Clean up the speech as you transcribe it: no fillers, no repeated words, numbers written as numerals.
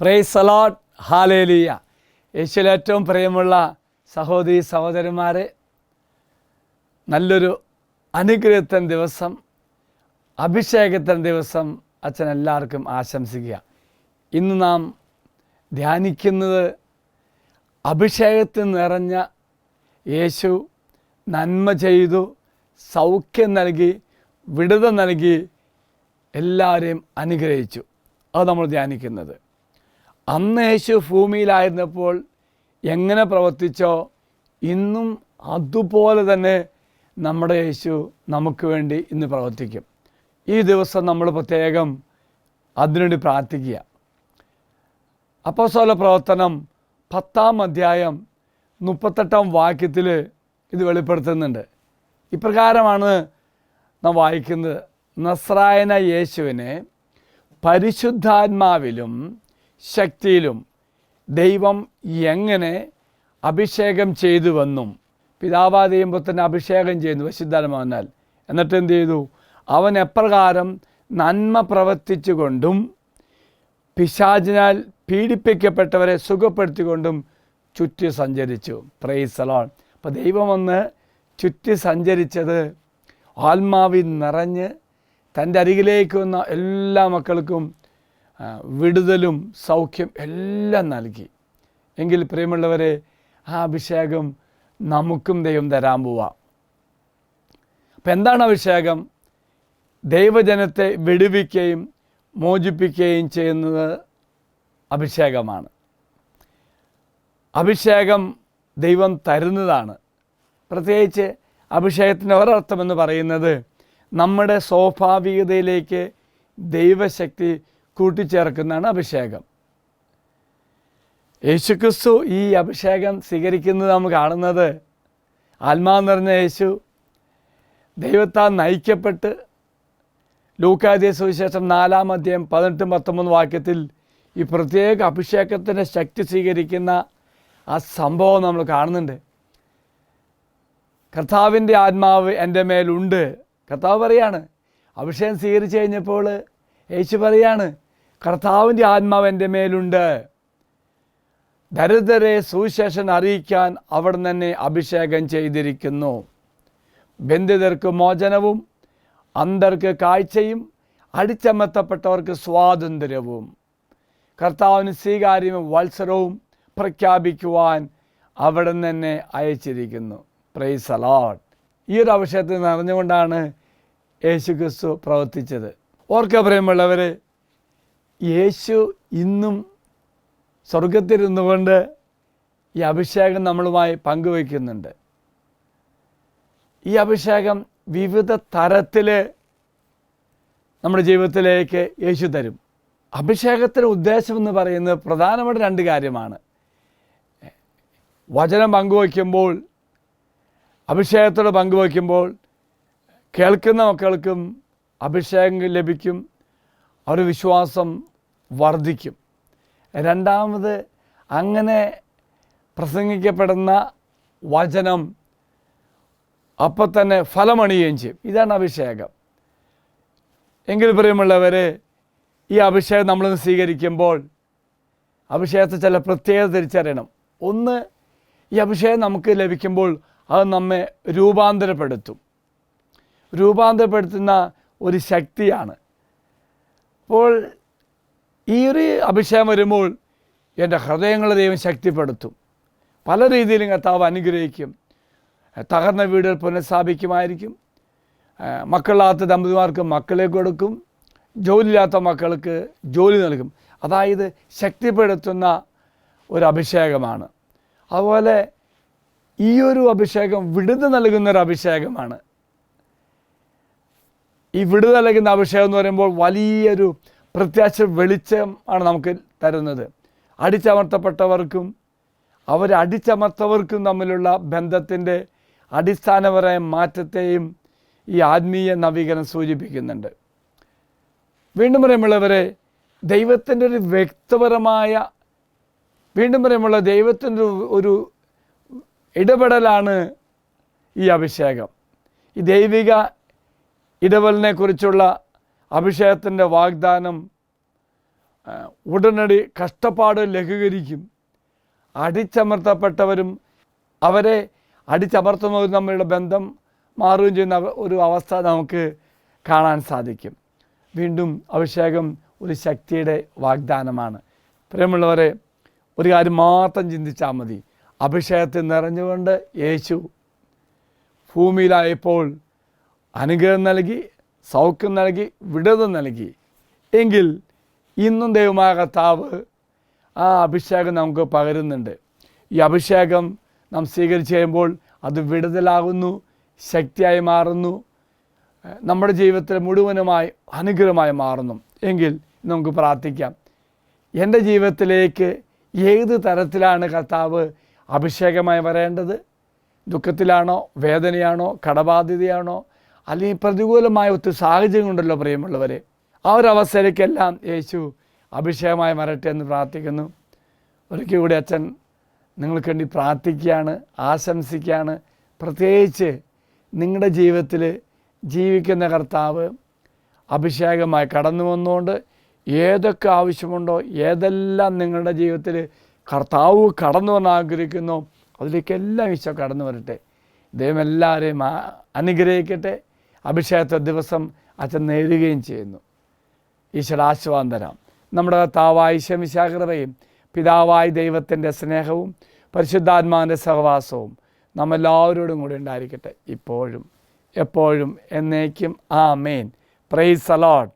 Price the Lord, hallelujah. യേശുവിൽ ഏറ്റവും പ്രിയമുള്ള സഹോദരി സഹോദരന്മാരെ, നല്ലൊരു അനുഗ്രഹത്തിൻ ദിവസം, അഭിഷേകത്തിൻ ദിവസം അച്ഛൻ എല്ലാവർക്കും ആശംസിക്കുക. ഇന്ന് നാം ധ്യാനിക്കുന്നത് അഭിഷേകത്തിൽ നിറഞ്ഞ യേശു നന്മ ചെയ്തു, സൗഖ്യം നൽകി, വിടുതൽ നൽകി, എല്ലാവരെയും അനുഗ്രഹിച്ചു. അത് നമ്മൾ ധ്യാനിക്കുന്നത്. അന്ന് യേശു ഭൂമിയിലായിരുന്നപ്പോൾ എങ്ങനെ പ്രവർത്തിച്ചോ ഇന്നും അതുപോലെ തന്നെ നമ്മുടെ യേശു നമുക്ക് വേണ്ടി ഇന്ന് പ്രവർത്തിക്കും. ഈ ദിവസം നമ്മൾ പ്രത്യേകം അതിനുവേണ്ടി പ്രാർത്ഥിക്കുക. അപ്പോസ്തല പ്രവർത്തനം 10-ാം അധ്യായം 38-ാം വാക്യത്തിൽ ഇത് വെളിപ്പെടുത്തുന്നുണ്ട്. ഇപ്രകാരമാണ് നാം വായിക്കുന്നത്: നസ്രായന യേശുവിനെ പരിശുദ്ധാത്മാവിലും ശക്തിയിലും ദൈവം എങ്ങനെ അഭിഷേകം ചെയ്തുവെന്നും, പിതാവായ ദൈവത്തിന് അഭിഷേകം ചെയ്യുന്നു പരിശുദ്ധാത്മാവിനാൽ. എന്നിട്ട് എന്ത് ചെയ്തു? അവൻ എപ്രകാരം നന്മ പ്രവർത്തിച്ചുകൊണ്ടും പിശാചിനാൽ പീഡിപ്പിക്കപ്പെട്ടവരെ സുഖപ്പെടുത്തിക്കൊണ്ടും ചുറ്റി സഞ്ചരിച്ചു. Price the Lord. അപ്പോൾ ദൈവം ഒന്ന് ചുറ്റി സഞ്ചരിച്ചത് ആത്മാവിൽ നിറഞ്ഞ് തൻ്റെ അരികിലേക്ക് വന്ന എല്ലാ മക്കൾക്കും വിടുതലും സൗഖ്യം എല്ലാം നൽകി. എങ്കിൽ പ്രിയമുള്ളവരെ, ആ അഭിഷേകം നമുക്കും ദൈവം തരാൻ പോവാം. അപ്പം എന്താണ് അഭിഷേകം? ദൈവജനത്തെ വിടുവിക്കുകയും മോചിപ്പിക്കുകയും ചെയ്യുന്നത് അഭിഷേകമാണ്. അഭിഷേകം ദൈവം തരുന്നതാണ്. പ്രത്യേകിച്ച് അഭിഷേകത്തിൻ്റെ ഒരർത്ഥമെന്ന് പറയുന്നത് നമ്മുടെ സ്വാഭാവികതയിലേക്ക് ദൈവശക്തി കൂട്ടിച്ചേർക്കുന്നതാണ് അഭിഷേകം. യേശുക്രിസ്തു ഈ അഭിഷേകം സ്വീകരിക്കുന്നത് നാം കാണുന്നത്, ആത്മാവ് നിറഞ്ഞ യേശു ദൈവത്താൽ നയിക്കപ്പെട്ട് ലൂക്കായുടെ സുവിശേഷം 4-ാം അധ്യായം 18-19 വാക്യത്തിൽ ഈ പ്രത്യേക അഭിഷേകത്തിൻ്റെ ശക്തി സ്വീകരിക്കുന്ന ആ സംഭവം നമ്മൾ കാണുന്നുണ്ട്. കർത്താവിൻ്റെ ആത്മാവ് എൻ്റെ മേലുണ്ട്. കർത്താവ് പറയാണ്. അഭിഷേകം സ്വീകരിച്ചു കഴിഞ്ഞപ്പോൾ യേശു പറയാണ്, കർത്താവിൻ്റെ ആത്മാവ് എൻ്റെ മേലുണ്ട്. ദരിദ്രരെ സുവിശേഷം അറിയിക്കാൻ അവിടെ തന്നെ അഭിഷേകം ചെയ്തിരിക്കുന്നു. ബന്ധിതർക്ക് മോചനവും, അന്ധർക്ക് കാഴ്ചയും, അടിച്ചമർത്തപ്പെട്ടവർക്ക് സ്വാതന്ത്ര്യവും, കർത്താവിന് സ്വീകാര്യവും വത്സരവും പ്രഖ്യാപിക്കുവാൻ അവിടെ തന്നെ അയച്ചിരിക്കുന്നു. Price the Lord. ഈ ഒരു അഭിഷേകത്തിൽ നിറഞ്ഞുകൊണ്ടാണ് യേശുക്രിസ്തു പ്രവർത്തിച്ചത്. ഓർക്കുക പ്രിയമുള്ളവരെ, യേശു ഇന്നും സ്വർഗത്തിലിരുന്നു കൊണ്ട് ഈ അഭിഷേകം നമ്മളുമായി പങ്കുവയ്ക്കുന്നുണ്ട്. ഈ അഭിഷേകം വിവിധ തരത്തിൽ നമ്മുടെ ജീവിതത്തിലേക്ക് യേശു തരും. അഭിഷേകത്തിൻ്റെ ഉദ്ദേശമെന്ന് പറയുന്നത് പ്രധാനമായിട്ട് 2 കാര്യമാണ്. വചനം പങ്കുവയ്ക്കുമ്പോൾ, അഭിഷേകത്തോട് പങ്കുവയ്ക്കുമ്പോൾ കേൾക്കുന്ന മക്കൾക്കും അഭിഷേകം ലഭിക്കും, അവരുടെ വിശ്വാസം വർദ്ധിക്കും. രണ്ടാമത്, അങ്ങനെ പ്രസംഗിക്കപ്പെടുന്ന വചനം അപ്പം തന്നെ ഫലമണിയുകയും ചെയ്യും. ഇതാണ് അഭിഷേകം. എങ്കിൽ പ്രിയമുള്ളവരെ, ഈ അഭിഷേകം നമ്മൾ സ്വീകരിക്കുമ്പോൾ അഭിഷേകത്തെ ചില പ്രത്യേകത തിരിച്ചറിയണം. ഒന്ന്, ഈ അഭിഷേകം നമുക്ക് ലഭിക്കുമ്പോൾ അത് നമ്മെ രൂപാന്തരപ്പെടുത്തുന്ന ഒരു ശക്തിയാണ്. അപ്പോൾ ഈ ഒരു അഭിഷേകം വരുമ്പോൾ എൻ്റെ ഹൃദയങ്ങളെ ദൈവം ശക്തിപ്പെടുത്തും. പല രീതിയിലും കർത്താവ് അനുഗ്രഹിക്കും. തകർന്ന വീടുകൾ പുനഃസ്ഥാപിക്കുമായിരിക്കും. മക്കളില്ലാത്ത ദമ്പതിമാർക്ക് മക്കളെ കൊടുക്കും. ജോലിയില്ലാത്ത മക്കൾക്ക് ജോലി നൽകും. അതായത് ശക്തിപ്പെടുത്തുന്ന ഒരു അഭിഷേകമാണ്. അതുപോലെ ഈ ഒരു അഭിഷേകം വിടുതൽ നൽകുന്നൊരു അഭിഷേകമാണ്. ഈ വിടുതൽ നൽകുന്ന അഭിഷേകം എന്ന് പറയുമ്പോൾ വലിയൊരു പ്രത്യാശ വെളിച്ചം ആണ് നമുക്ക് തരുന്നത്. അടിച്ചമർത്തപ്പെട്ടവർക്കും അടിച്ചമർത്തവർക്കും തമ്മിലുള്ള ബന്ധത്തിൻ്റെ അടിസ്ഥാനപരമായ മാറ്റത്തെയും ഈ ആത്മീയ നവീകരണം സൂചിപ്പിക്കുന്നുണ്ട്. വീണ്ടും പറയുമ്പോഴവരെ, ദൈവത്തിൻ്റെ ഒരു വ്യക്തിപരമായ ദൈവത്തിൻ്റെ ഒരു ഇടപെടലാണ് ഈ അഭിഷേകം. ഈ ദൈവിക ഇടപെടലിനെ കുറിച്ചുള്ള അഭിഷേകത്തിൻ്റെ വാഗ്ദാനം ഉടനടി കഷ്ടപ്പാട് ലഘൂകരിക്കും. അടിച്ചമർത്തപ്പെട്ടവരും അവരെ അടിച്ചമർത്തുന്നവരും തമ്മിലുള്ള ബന്ധം മാറുകയും ചെയ്യുന്ന ഒരു അവസ്ഥ നമുക്ക് കാണാൻ സാധിക്കും. വീണ്ടും അഭിഷേകം ഒരു ശക്തിയുടെ വാഗ്ദാനമാണ്. പ്രിയമുള്ളവരെ, ഒരു കാര്യം മാത്രം ചിന്തിച്ചാൽ മതി. അഭിഷേകത്തിൽ നിറഞ്ഞുകൊണ്ട് യേശു ഭൂമിയിലായപ്പോൾ അനുഗ്രഹം നൽകി, സൗഖ്യം നൽകി, വിടുതൽ നൽകി. എങ്കിൽ ഇന്നും ദൈവമായ കർത്താവ് ആ അഭിഷേകം നമുക്ക് പകരുന്നുണ്ട്. ഈ അഭിഷേകം നാം സ്വീകരിച്ച് കഴിയുമ്പോൾ അത് വിടുതലാകുന്നു, ശക്തിയായി മാറുന്നു, നമ്മുടെ ജീവിതത്തിൽ മുഴുവനുമായി അനുഗ്രഹമായി മാറുന്നു. എങ്കിൽ നമുക്ക് പ്രാർത്ഥിക്കാം. എൻ്റെ ജീവിതത്തിലേക്ക് ഏത് തരത്തിലാണ് കർത്താവ് അഭിഷേകമായി വരേണ്ടത്? ദുഃഖത്തിലാണോ, വേദനയാണോ, കടബാധ്യതയാണോ, അല്ലെങ്കിൽ പ്രതികൂലമായ ഒത്തിരി സാഹചര്യങ്ങളുണ്ടല്ലോ പ്രിയമുള്ളവരെ. ആ ഒരു അവസ്ഥയിലേക്കെല്ലാം യേശു അഭിഷേകമായി വരട്ടെ എന്ന് പ്രാർത്ഥിക്കുന്നു. ഒരിക്കൽ കൂടി അച്ഛൻ നിങ്ങൾക്ക് വേണ്ടി പ്രാർത്ഥിക്കുകയാണ്, ആശംസിക്കുകയാണ്. പ്രത്യേകിച്ച് നിങ്ങളുടെ ജീവിതത്തിൽ ജീവിക്കുന്ന കർത്താവ് അഭിഷേകമായി കടന്നു വന്നുകൊണ്ട് ഏതൊക്കെ ആവശ്യമുണ്ടോ, ഏതെല്ലാം നിങ്ങളുടെ ജീവിതത്തിൽ കർത്താവ് കടന്നു വന്ന് ആഗ്രഹിക്കുന്നോ അതിലേക്കെല്ലാം ഈശോ കടന്നു വരട്ടെ. ദൈവം എല്ലാവരെയും അനുഗ്രഹിക്കട്ടെ. അഭിഷേകത്തെ ദിവസം അച്ഛൻ നേരുകയും ചെയ്യുന്നു. ഈശ്വര ആശീർവാദം തരാം. നമ്മുടെ കർത്താവായ ഈശോ മിശിഹായുടെ കൃപയും പിതാവായ ദൈവത്തിൻ്റെ സ്നേഹവും പരിശുദ്ധാത്മാവിൻ്റെ സഹവാസവും നമ്മെല്ലാവരോടും കൂടി ഉണ്ടായിരിക്കട്ടെ, ഇപ്പോഴും എപ്പോഴും എന്നേക്കും. ആമേൻ. Praise the Lord.